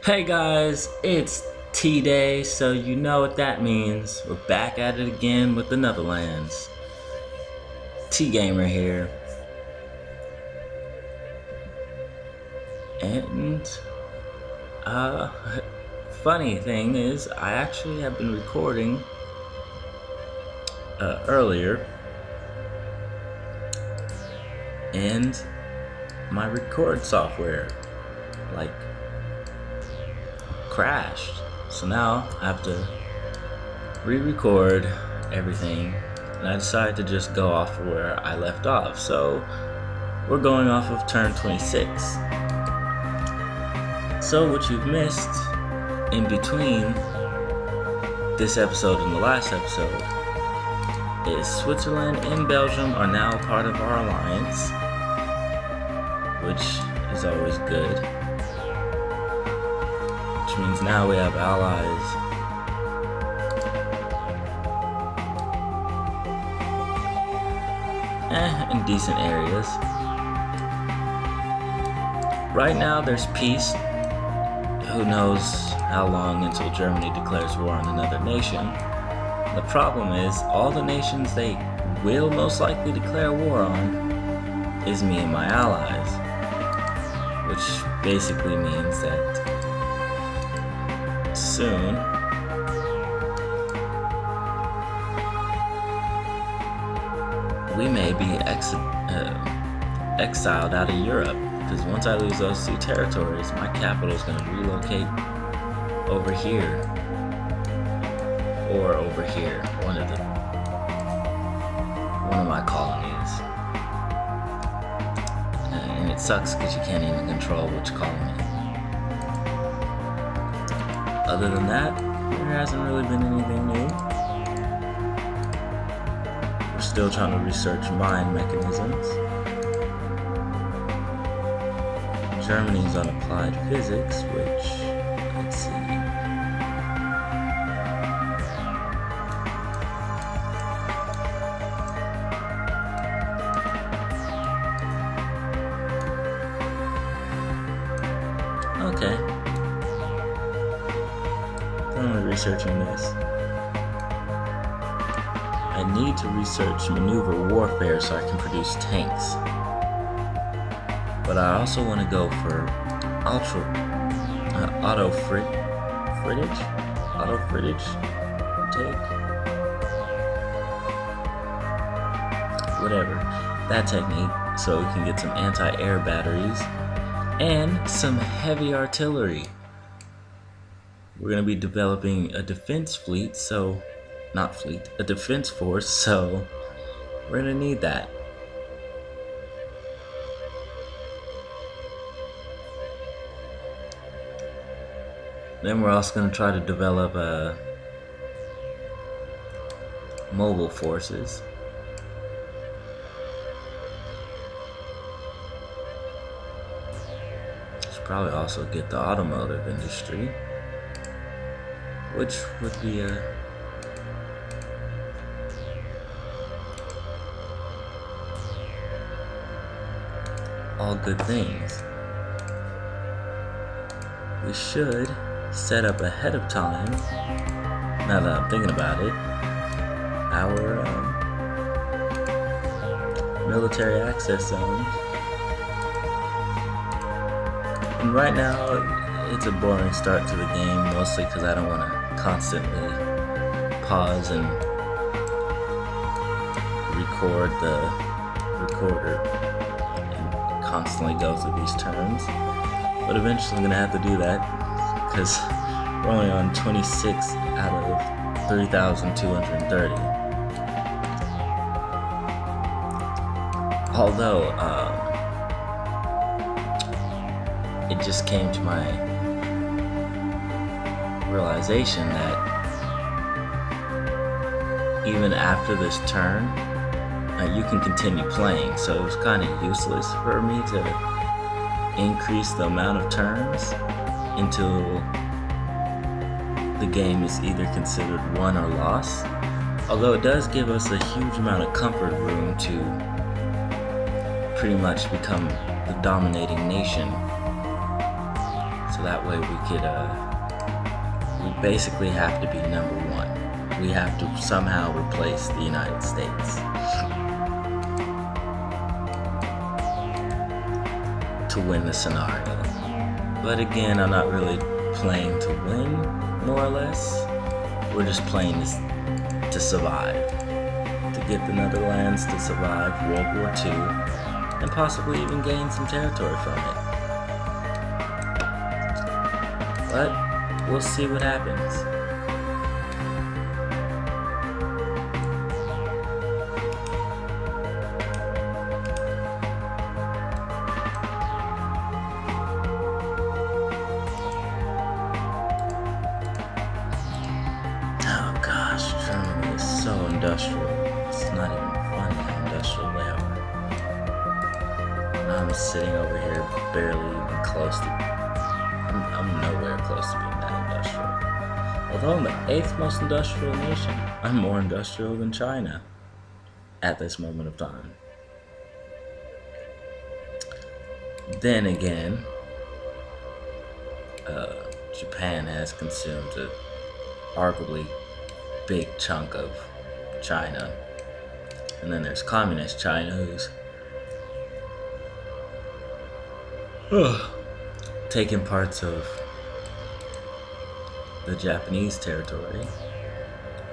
Hey guys, it's T-Day, so you know what that means. We're back at it again with the Netherlands. T-Gamer here. And, uh, funny thing is, I actually have been recording, earlier, and my record software, crashed. So now I have to re-record everything, and I decided to just go off of where I left off. So we're going off of turn 26. So what you've missed in between this episode and the last episode is Switzerland and Belgium are now part of our alliance, which is always good. Which means now we have allies in decent areas. Right now there's peace. Who knows how long until Germany declares war on another nation. The problem is, all the nations they will most likely declare war on is me and my allies. Which basically means that soon we may be exiled out of Europe, because once I lose those two territories, my capital is going to relocate over here or over here, one of my colonies. And it sucks because you can't even control which colony. Other than that, there hasn't really been anything new. We're still trying to research mine mechanisms. Germany's on applied physics, which, let's see. Okay. I'm researching this. I need to research maneuver warfare so I can produce tanks. But I also want to go for auto frittage take, whatever, that technique, so we can get some anti-air batteries and some heavy artillery. We're going to be developing a defense fleet, a defense force, so we're going to need that. Then we're also going to try to develop mobile forces. Should probably also get the automotive industry, which would be all good things. We should set up ahead of time, now that I'm thinking about it, our military access zones. And right now, it's a boring start to the game, mostly because I don't want to constantly pause and record the recorder and constantly go through these turns. But eventually I'm going to have to do that, because we're only on 26 out of 3,230. Although, it just came to my realization that even after this turn, you can continue playing. So it was kind of useless for me to increase the amount of turns until the game is either considered won or lost. Although it does give us a huge amount of comfort room to pretty much become the dominating nation. So So that way we could, we basically have to be number one. We have to somehow replace the United States to win the scenario. But again, I'm not really playing to win, more or less. We're just playing to survive. To get the Netherlands to survive World War II, and possibly even gain some territory from it. But we'll see what happens. Oh gosh, Germany is so industrial. It's not even funny how industrial they are. I'm sitting over here barely even close to... I'm nowhere close to being that industrial. Although I'm the 8th most industrial nation, I'm more industrial than China at this moment of time. Then again, Japan has consumed an arguably big chunk of China. And then there's communist China, who's taken parts of the Japanese territory.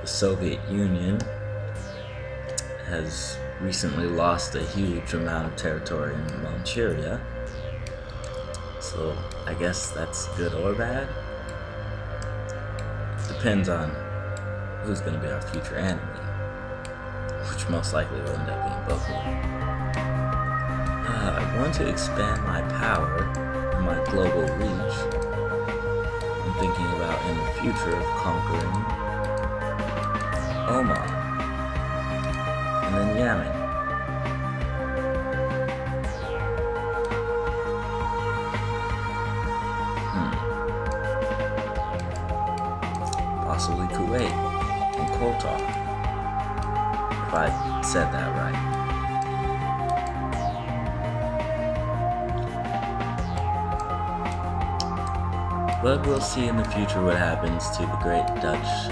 The Soviet Union has recently lost a huge amount of territory in Manchuria. So I guess that's good or bad. Depends on who's going to be our future enemy, which most likely will end up being both of them. I want to expand my power and my global reach. I'm thinking about in the future of conquering Oman and then Yemen. Possibly Kuwait and Qatar, if I said that right. But we'll see in the future what happens to the great Dutch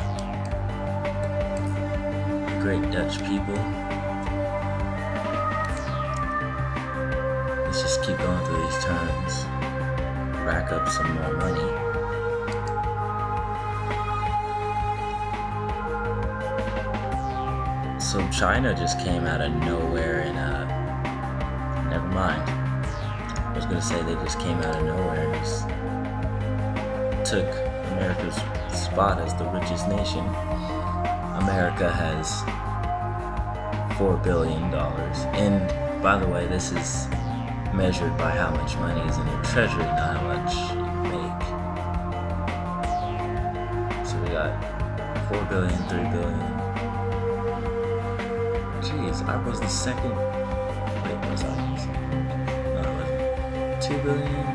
people. Let's just keep going through these turns, rack up some more money. So China just came out of nowhere and never mind. I was gonna say they just came out of nowhere and just took America's spot as the richest nation. America has $4 billion. And by the way, this is measured by how much money is in your treasury, not how much you make. So we got 4 billion, 3 billion. Jeez, I was the second. Wait, was I? No, I wasn't. 2 billion.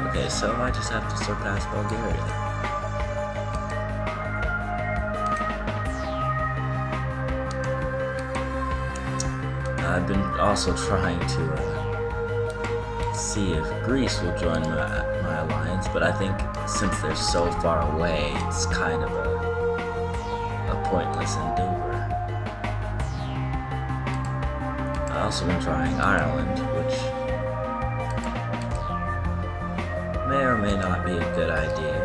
Okay, so I just have to surpass Bulgaria. I've been also trying to see if Greece will join my alliance, but I think since they're so far away, it's kind of a pointless endeavor. I also been trying Ireland, which may or may not be a good idea.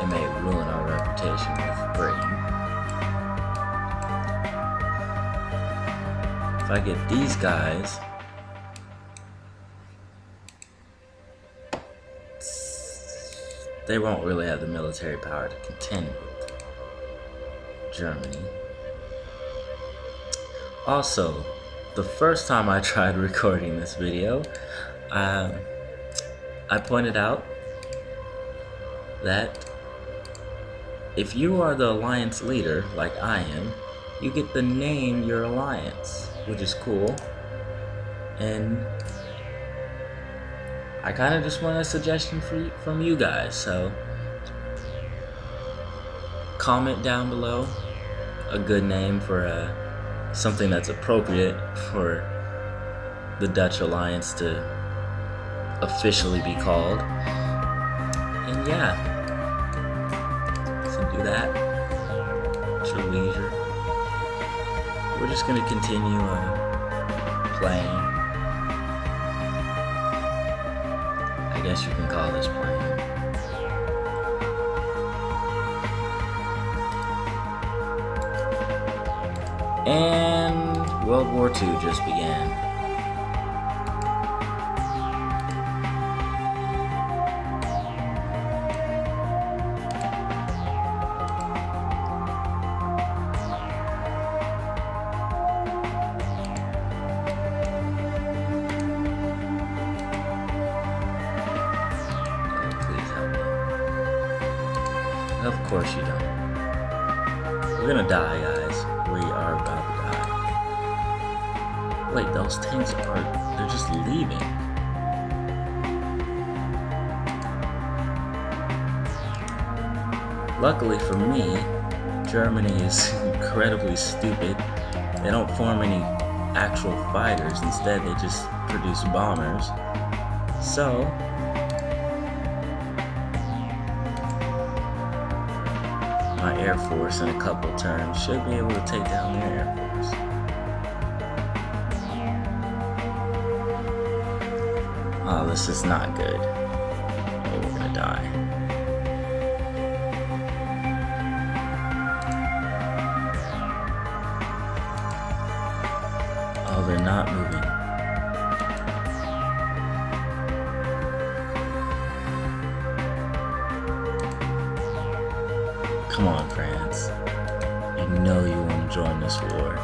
It may ruin our reputation with Britain. If I get these guys, they won't really have the military power to contend with Germany. Also, the first time I tried recording this video, I pointed out that if you are the alliance leader, like I am, you get to name your alliance, which is cool. And I kind of just want a suggestion from you guys, so comment down below a good name for something that's appropriate for the Dutch alliance to officially be called. And yeah, so do that at your leisure. We're just gonna continue playing. I guess you can call this playing. And World War II just began. Of course you don't. We're gonna die, guys. We are about to die. Wait, those tanks they're just leaving. Luckily for me, Germany is incredibly stupid. They don't form any actual fighters. Instead, they just produce bombers. So, my Air Force in a couple turns should be able to take down their Air Force. Oh, this is not good. Oh, we're gonna die. Oh, they're not moving. Come on, France. You know you want to join this war.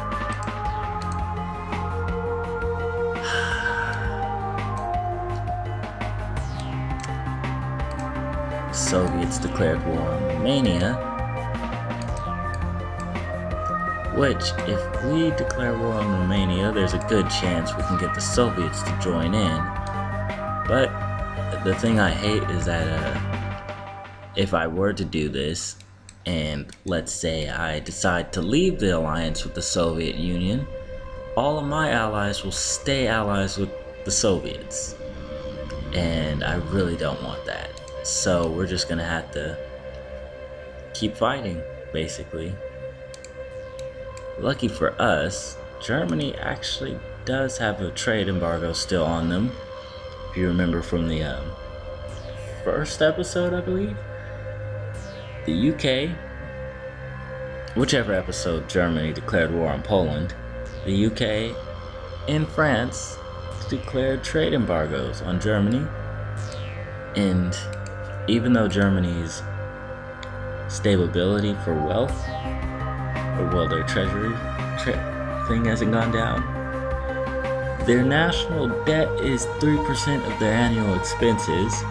Soviets declared war on Romania, which, if we declare war on Romania, there's a good chance we can get the Soviets to join in. But the thing I hate is that if I were to do this, and let's say I decide to leave the alliance with the Soviet Union, all of my allies will stay allies with the Soviets. And I really don't want that. So we're just gonna have to keep fighting, basically. Lucky for us, Germany actually does have a trade embargo still on them. If you remember from the first episode, I believe. The UK, whichever episode Germany declared war on Poland, the UK and France declared trade embargoes on Germany. And even though Germany's stability for wealth, or well, their treasury thing hasn't gone down, their national debt is 3% of their annual expenses.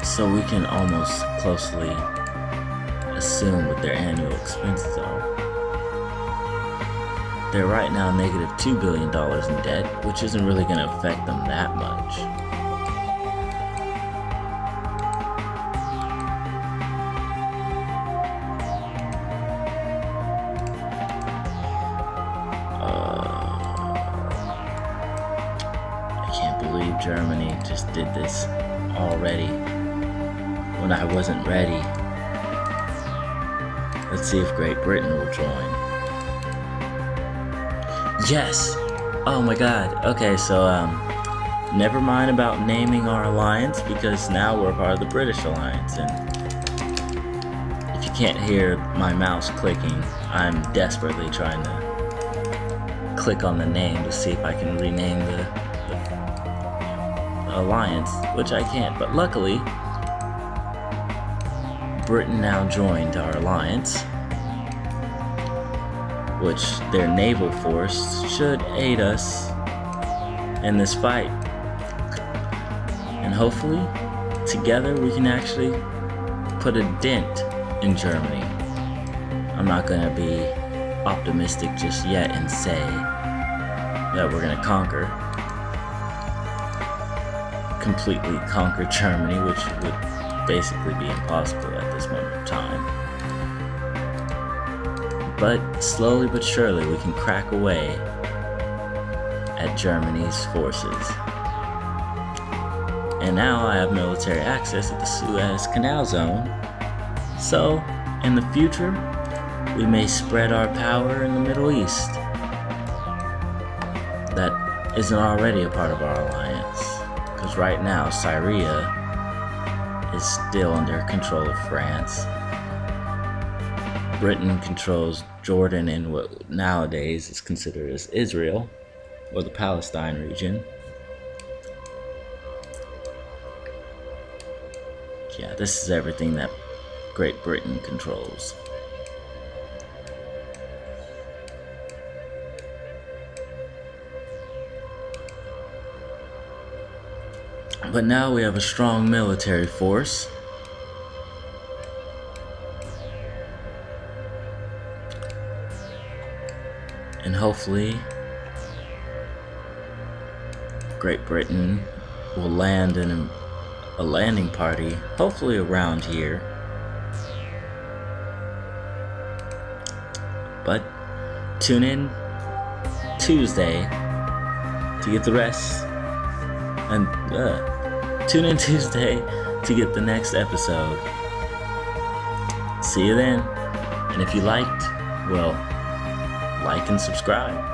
So we can almost closely assume what their annual expenses are. They're right now negative $2 billion in debt, which isn't really going to affect them that much. I can't believe Germany just did this already when I wasn't ready. Let's see if Great Britain will join. Yes! Oh my god. Okay, so never mind about naming our alliance, because now we're part of the British alliance. And if you can't hear my mouse clicking, I'm desperately trying to click on the name to see if I can rename the alliance, which I can't. But luckily, Britain now joined our alliance, which their naval force should aid us in this fight. And hopefully, together we can actually put a dent in Germany. I'm not going to be optimistic just yet and say that we're going to completely conquer Germany, which would basically be impossible at this moment in time. But slowly but surely we can crack away at Germany's forces. And now I have military access at the Suez Canal Zone. So, in the future, we may spread our power in the Middle East. That isn't already a part of our alliance, because right now Syria is still under control of France. Britain controls Jordan and what nowadays is considered as Israel, or the Palestine region. Yeah, this is everything that Great Britain controls. But now we have a strong military force. And hopefully, Great Britain will land in a landing party, hopefully around here. But tune in Tuesday to get the rest. And tune in Tuesday to get the next episode. See you then. And if you liked, well, like and subscribe.